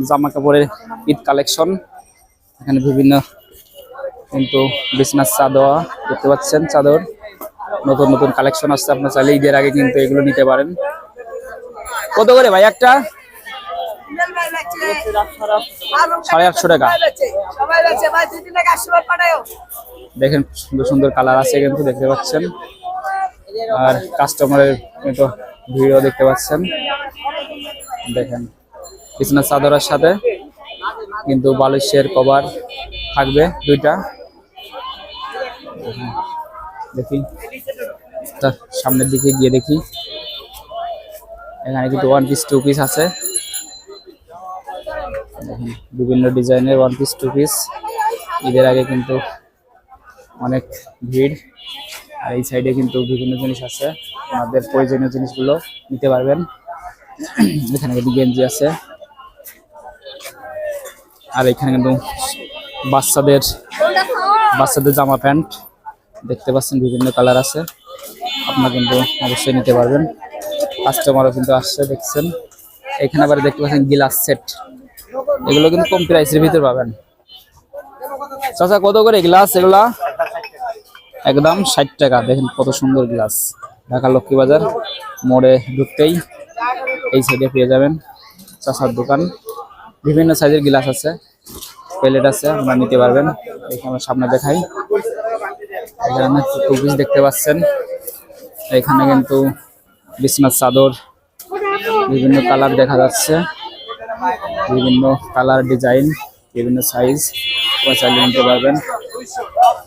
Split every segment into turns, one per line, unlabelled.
জামা কাপড়ের ঈদ কালেকশন। এখানে বিভিন্ন কিন্তু বিছনার চাদর দেখতে পাচ্ছেন, চাদর নতুন নতুন কালেকশন আসছে। আপনার চাইলে ঈদের আগে কিন্তু এগুলো নিতে পারেন। কত করে ভাই একটা? 850 টাকা। দেখেন সুন্দর সুন্দর কালার আছে কিন্তু দেখতে পাচ্ছেন, আর কাস্টমারের কিন্তু ভিড়ও দেখতে পাচ্ছেন। দেখেন বিছনার চাদরের সাথে কিন্তু বালিশের কভার থাকবে দুইটা। দেখি তার সামনের দিকে গিয়ে দেখি, এখানে কিন্তু 1 পিস 2 পিস আছে। দেখুন বিভিন্ন ডিজাইনের 1 পিস 2 পিস। ঈদের আগে কিন্তু অনেক ভিড়। আর এই সাইডে কিন্তু বিভিন্ন জিনিস আছে, আমাদের প্রয়োজনীয় জিনিসগুলো নিতে পারবেন। এখানে কিন্তু গেঞ্জি আছে, আর এখানে কিন্তু বাচ্চাদের জামা প্যান্ট দেখতে পাচ্ছেন, বিভিন্ন কালার আছে। আপনারা কিন্তু অবশ্যই নিতে পারবেন। কাস্টমারও কিন্তু আসছে দেখছেন। এখানে আবার দেখতে পাচ্ছেন গ্লাস সেট, এগুলো কিন্তু কম প্রাইসের ভিতর পাবেন। চাচা কত করে গ্লাস এগুলা? একদম 60 টাকা। দেখেন কত সুন্দর গ্লাস। ঢাকা লক্ষ্মী বাজার মোড়ে ঢুকতেই এই সাইডে পেয়ে যাবেন চাচার দোকান। বিভিন্ন সাইজের গ্লাস আছে, প্লেট আছে, আপনারা নিতে পারবেন। এখানে সামনে দেখাই, এখানে 2 পিস দেখতে পাচ্ছেন। এখানে কিন্তু বিছনার চাদর বিভিন্ন কালার দেখা যাচ্ছে, বিভিন্ন কালার ডিজাইন, বিভিন্ন সাইজ, চাইলে নিতে পারবেন।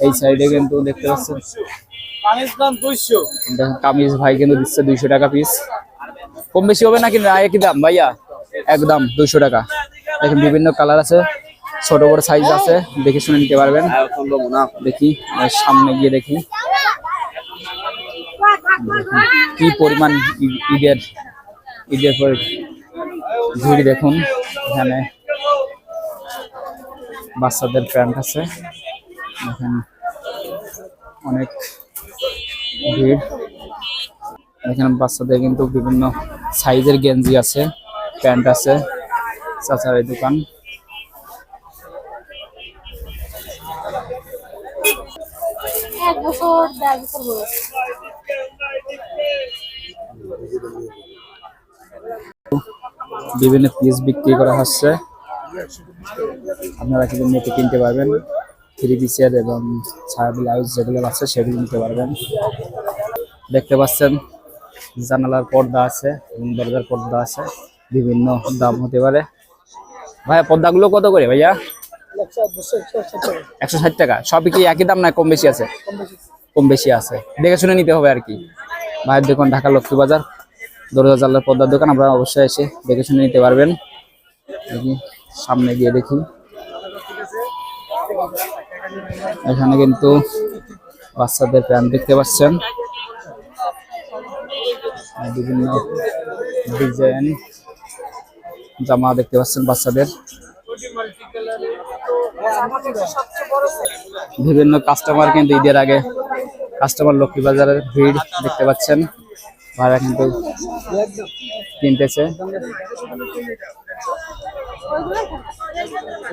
এই সাইডে কিন্তু দেখতে পাচ্ছেন কামিজ ভাই কিন্তু দিচ্ছে 200 টাকা পিস। কম বেশি হবে নাকি একই দাম ভাইয়া? একদম 200 টাকা। দেখেন বিভিন্ন কালার আছে, ছোট বড় সাইজ আছে, দেখে শুনে নিতে পারবেন। দেখি সামনে গিয়ে দেখি কি পরিমাণ ঈদের পর ভিড়। দেখুন এখানে বাচ্চাদের প্যান্ট আছে, দেখেন অনেক ভিড়। এখানে বাচ্চাদের কিন্তু বিভিন্ন সাইজের গেঞ্জি আছে, প্যান্ট আছে। চাচার এই দোকান। বিভিন্ন পিস বিক্রি করা হচ্ছে, আপনারা কিন্তু নেটে কিনতে পারবেন। 3 পিসের এবং ছায়া ব্লাউজ যেগুলো আছে সেগুলো নিতে পারবেন। দেখতে পাচ্ছেন জানালার পর্দা আছে এবং দরজার পর্দা আছে, বিভিন্ন দাম হতে পারে। ভাইয়া পর্দাগুলো কত করে ভাইয়া? 160 টাকা। সবই কি একই দাম না কম বেশি আছে? কম বেশি আছে, দেখে শুনে নিতে হবে আর কি। ভাইয়ের দোকান ঢাকা লক্ষ্মী বাজার, দরজা জানলার পর্দার দোকান। আপনারা অবশ্যই এসে দেখে শুনে নিতে পারবেন। দেখি সামনে গিয়ে দেখি, এখানে কিন্তু বাচ্চাদের প্যান্ট দেখতে পাচ্ছেন, বিভিন্ন ডিজাইন জামা দেখতে পাচ্ছেন বাচ্চাদের। বিভিন্ন কাস্টমার কিন্তু ঈদের আগে কাস্টমার লক্ষ্মী বাজারের ভিড় দেখতে পাচ্ছেন, ভাড়া কিন্তু কিনতেছে।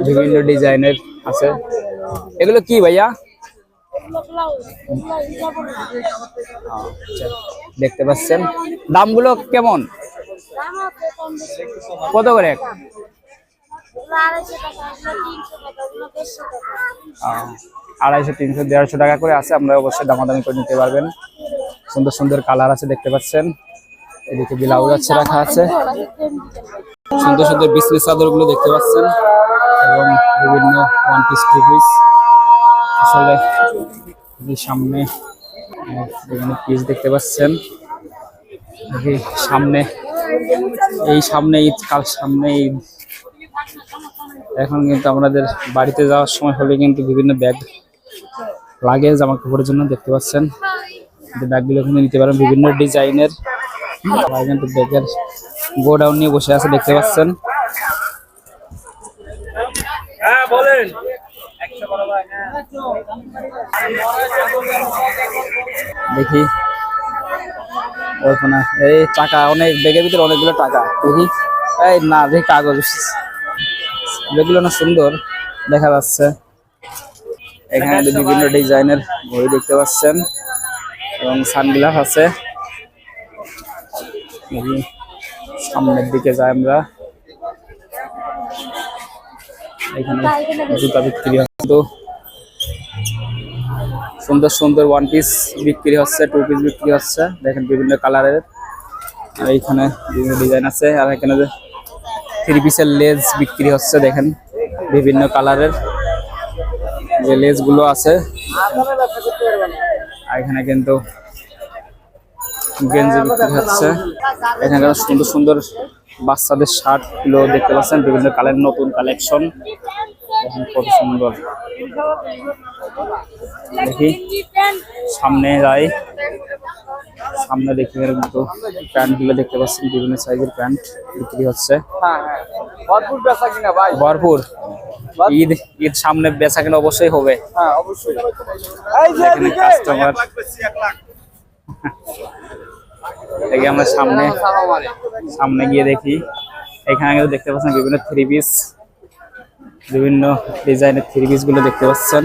বিভিন্ন ডিজাইনের আছে। এগুলো কি ভাইয়া? দেখতে পাচ্ছেন দামগুলো কেমন, কত করে? 250, 300, 150 টাকা করে আছে। আমরা অবশ্যই দামাদামি করে নিতে পারবেন। সুন্দর সুন্দর কালার আছে দেখতে পাচ্ছেন। এদিকে ব্লাউজ আছে রাখা আছে, সুন্দর সুন্দর বিছনার চাদর গুলো দেখতে পাচ্ছেন, এবং বিভিন্ন 1 পিস 2 পিস। আসলে সামনে বিভিন্ন পিস দেখতে পাচ্ছেন। সামনে ঈদ, কাল সামনে ঈদ। এখন কিন্তু আমাদের বাড়িতে যাওয়ার সময় হলে কিন্তু বিভিন্ন ব্যাগ লাগে জামা কাপড়ের জন্য, দেখতে পাচ্ছেন। ব্যাগগুলো কিন্তু নিতে পারেন বিভিন্ন ডিজাইনের। কিন্তু ব্যাগের গোডাউন নিয়ে বসে আছে দেখতে পাচ্ছেন। দেখি এই টাকা অনেক, ব্যাগের ভিতরে অনেকগুলো টাকা। দেখি এই না, দেখি কাগজ যেগুলো না সুন্দর দেখা যাচ্ছে। এখানে বিভিন্ন ডিজাইনের ঘড়ি দেখতে পাচ্ছেন এবং সানগ্লাস আছে। সামনের দিকে যাই আমরা, এখানে জুতা বিক্রি হচ্ছে, সুন্দর সুন্দর ওয়ান পিস বিক্রি হচ্ছে, টু পিস বিক্রি হচ্ছে। দেখেন বিভিন্ন কালারের, আর এইখানে বিভিন্ন ডিজাইন আছে। আর এখানে থ্রি পিসের লেজ বিক্রি হচ্ছে, দেখেন বিভিন্ন কালারের যে লেজ গুলো আছে। আর এখানে কিন্তু গেঞ্জি বিক্রি হচ্ছে। এখানে সুন্দর সুন্দর বাচ্চাদের শার্ট গুলো দেখতে পাচ্ছেন, বিভিন্ন কালারের নতুন কালেকশন। এখন কত সুন্দর, দেখি সামনে যাই, সামনে দেখি কিন্তু প্যান্ট গুলো দেখতে পাচ্ছেন, বিভিন্ন সাইজের প্যান্ট বিক্রি হচ্ছে। ভরপুর ঈদ ঈদ সামনে বেচা কিনা অবশ্যই হবে। কাস্টমার দেখি আমরা সামনে গিয়ে দেখি। এখানে কিন্তু দেখতে পাচ্ছেন বিভিন্ন থ্রি পিস, বিভিন্ন ডিজাইনের থ্রি পিস গুলো দেখতে পাচ্ছেন।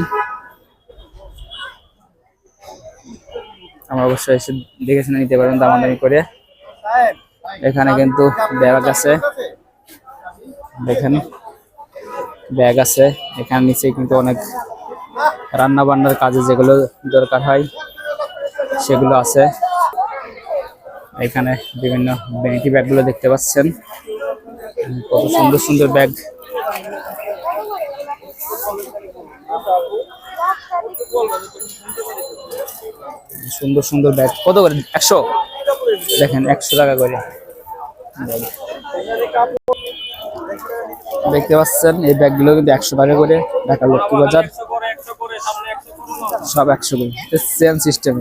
আমরা অবশ্যই এসে দেখে শুনে নিতে পারবেন দামাদামি করে। এখানে কিন্তু ব্যাগ আছে, দেখেন ব্যাগ আছে। এখানে নিচে কিন্তু অনেক রান্না বান্নার কাজে যেগুলো দরকার হয় সেগুলো আছে। এখানে বিভিন্ন ভ্যানিটি ব্যাগ গুলো দেখতে পাচ্ছেন, কত সুন্দর সুন্দর ব্যাগ। সুন্দর সুন্দর ব্যাগ কত করে? 100, দেখেন 100 টাকা করে দেখতে পাচ্ছেন। এই ব্যাগ গুলো কিন্তু 100 টাকা করে, ঢাকা লক্ষ্মী বাজার সব 100 করে, সেম সিস্টেম।